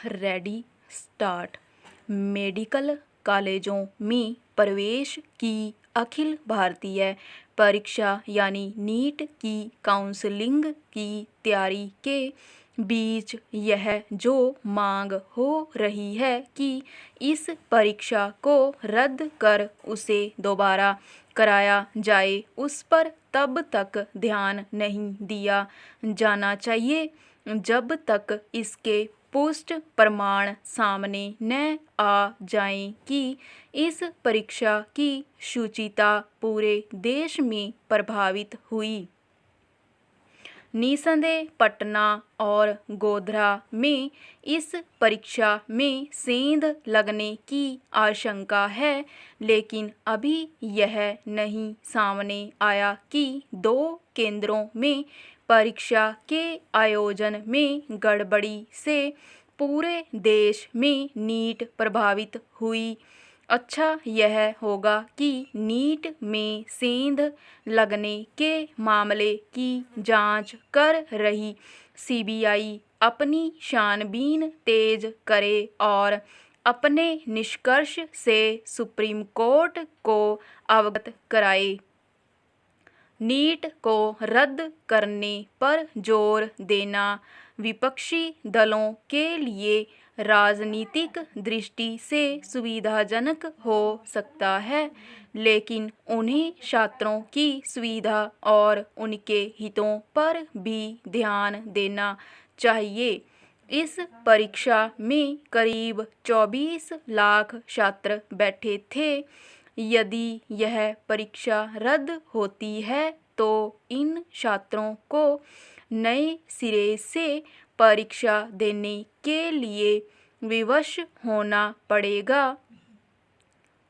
Ready start. Medical कॉलेजों में प्रवेश की अखिल भारतीय परीक्षा यानी नीट की काउंसलिंग की तैयारी के बीच यह जो मांग हो रही है कि इस परीक्षा को रद्द कर उसे दोबारा कराया जाए, उस पर तब तक ध्यान नहीं दिया जाना चाहिए जब तक इसके पुष्ट प्रमाण सामने न आ जाएं कि इस परीक्षा की शुचिता पूरे देश में प्रभावित हुई। निसंदेह पटना और गोध्रा में इस परीक्षा में सेंध लगने की आशंका है, लेकिन अभी यह नहीं सामने आया कि दो केंद्रों में परीक्षा के आयोजन में गड़बड़ी से पूरे देश में नीट प्रभावित हुई। अच्छा यह होगा कि नीट में सेंध लगने के मामले की जांच कर रही सीबीआई अपनी छानबीन तेज करे और अपने निष्कर्ष से सुप्रीम कोर्ट को अवगत कराए। नीट को रद्द करने पर जोर देना विपक्षी दलों के लिए राजनीतिक दृष्टि से सुविधाजनक हो सकता है, लेकिन उन्हें छात्रों की सुविधा और उनके हितों पर भी ध्यान देना चाहिए। इस परीक्षा में करीब 24 लाख छात्र बैठे थे। यदि यह परीक्षा रद्द होती है तो इन छात्रों को नए सिरे से परीक्षा देने के लिए विवश होना पड़ेगा।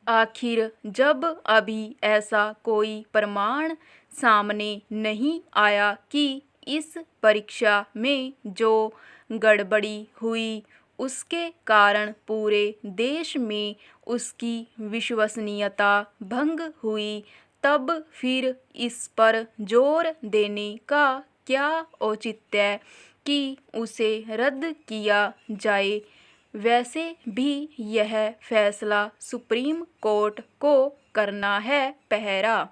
आखिर जब अभी ऐसा कोई प्रमाण सामने नहीं आया कि इस परीक्षा में जो गड़बड़ी हुई उसके कारण पूरे देश में उसकी विश्वसनीयता भंग हुई, तब फिर इस पर जोर देने का क्या औचित्य कि उसे रद्द किया जाए। वैसे भी यह फैसला सुप्रीम कोर्ट को करना है। पहरा,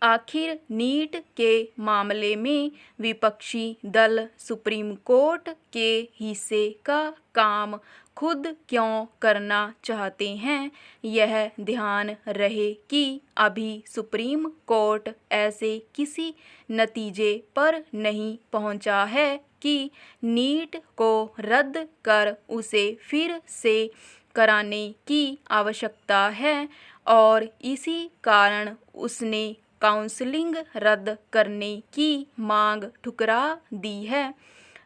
आखिर नीट के मामले में विपक्षी दल सुप्रीम कोर्ट के हिस्से का काम खुद क्यों करना चाहते हैं। यह ध्यान रहे कि अभी सुप्रीम कोर्ट ऐसे किसी नतीजे पर नहीं पहुंचा है कि नीट को रद्द कर उसे फिर से कराने की आवश्यकता है और इसी कारण उसने काउंसलिंग रद्द करने की मांग ठुकरा दी है।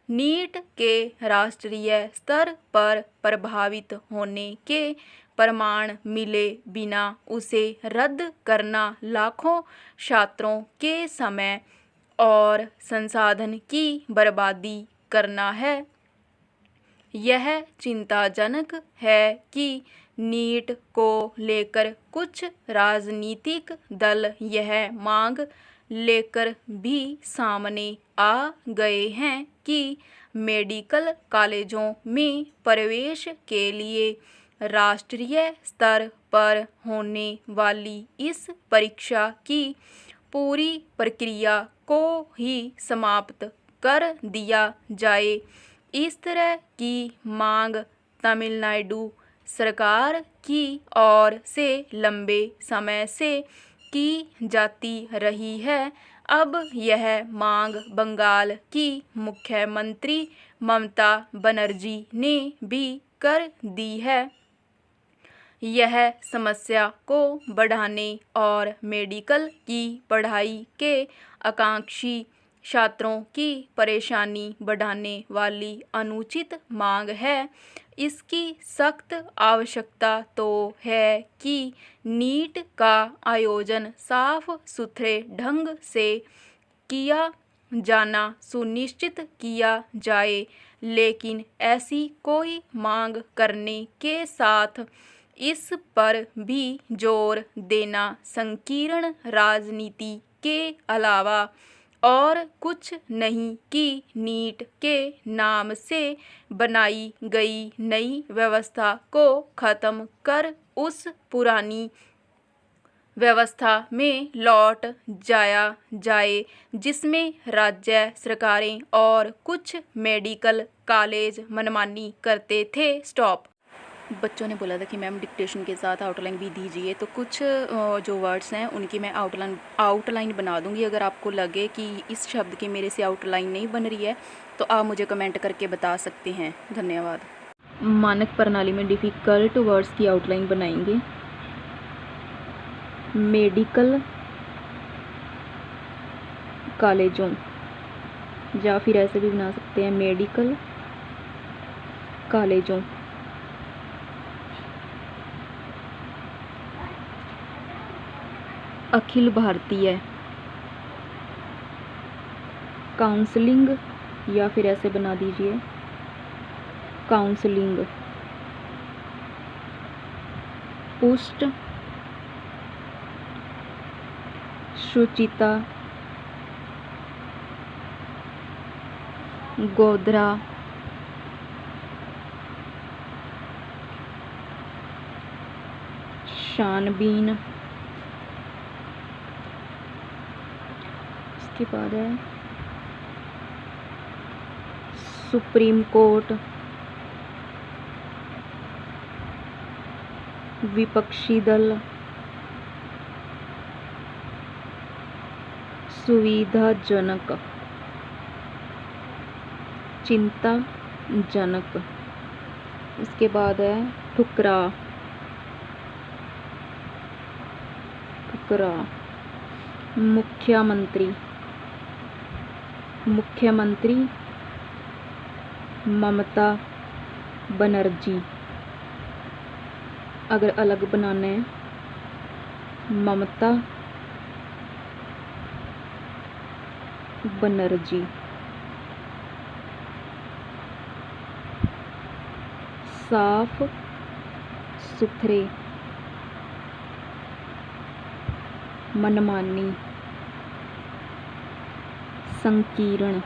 नीट के राष्ट्रीय स्तर पर प्रभावित होने के प्रमाण मिले बिना उसे रद्द करना लाखों छात्रों के समय और संसाधन की बर्बादी करना है। यह चिंताजनक है कि नीट को लेकर कुछ राजनीतिक दल यह मांग लेकर भी सामने आ गए हैं कि मेडिकल कॉलेजों में प्रवेश के लिए राष्ट्रीय स्तर पर होने वाली इस परीक्षा की पूरी प्रक्रिया को ही समाप्त कर दिया जाए। इस तरह की मांग तमिलनाडु सरकार की ओर से लंबे समय से की जाती रही है। अब यह मांग बंगाल की मुख्यमंत्री ममता बनर्जी ने भी कर दी है। यह समस्या को बढ़ाने और मेडिकल की पढ़ाई के आकांक्षी छात्रों की परेशानी बढ़ाने वाली अनुचित मांग है। इसकी सख्त आवश्यकता तो है कि नीट का आयोजन साफ सुथरे ढंग से किया जाना सुनिश्चित किया जाए, लेकिन ऐसी कोई मांग करने के साथ इस पर भी जोर देना संकीर्ण राजनीति के अलावा और कुछ नहीं कि नीट के नाम से बनाई गई नई व्यवस्था को ख़त्म कर उस पुरानी व्यवस्था में लौट जाया जाए, जिसमें राज्य सरकारें और कुछ मेडिकल कॉलेज मनमानी करते थे। स्टॉप। बच्चों ने बोला था कि मैम डिक्टेशन के साथ आउटलाइन भी दीजिए, तो कुछ जो वर्ड्स हैं उनकी मैं आउटलाइन बना दूंगी। अगर आपको लगे कि इस शब्द की मेरे से आउटलाइन नहीं बन रही है तो आप मुझे कमेंट करके बता सकते हैं। धन्यवाद। मानक प्रणाली में डिफ़िकल्ट वर्ड्स की आउटलाइन बनाएंगे। मेडिकल कॉलेजों, या फिर ऐसे भी बना सकते हैं मेडिकल कॉलेजों, अखिल भारतीय काउंसलिंग, या फिर ऐसे बना दीजिए काउंसलिंग, पुष्ट सुचिता गोध्रा छानबीन, इसके बाद है सुप्रीम कोर्ट, विपक्षी दल, सुविधाजनक, चिंताजनक, इसके बाद है ठुकरा, मुख्यमंत्री, ममता बनर्जी, अगर अलग बनाना है ममता बनर्जी, साफ सुथरे, मनमानी, संकीर्ण,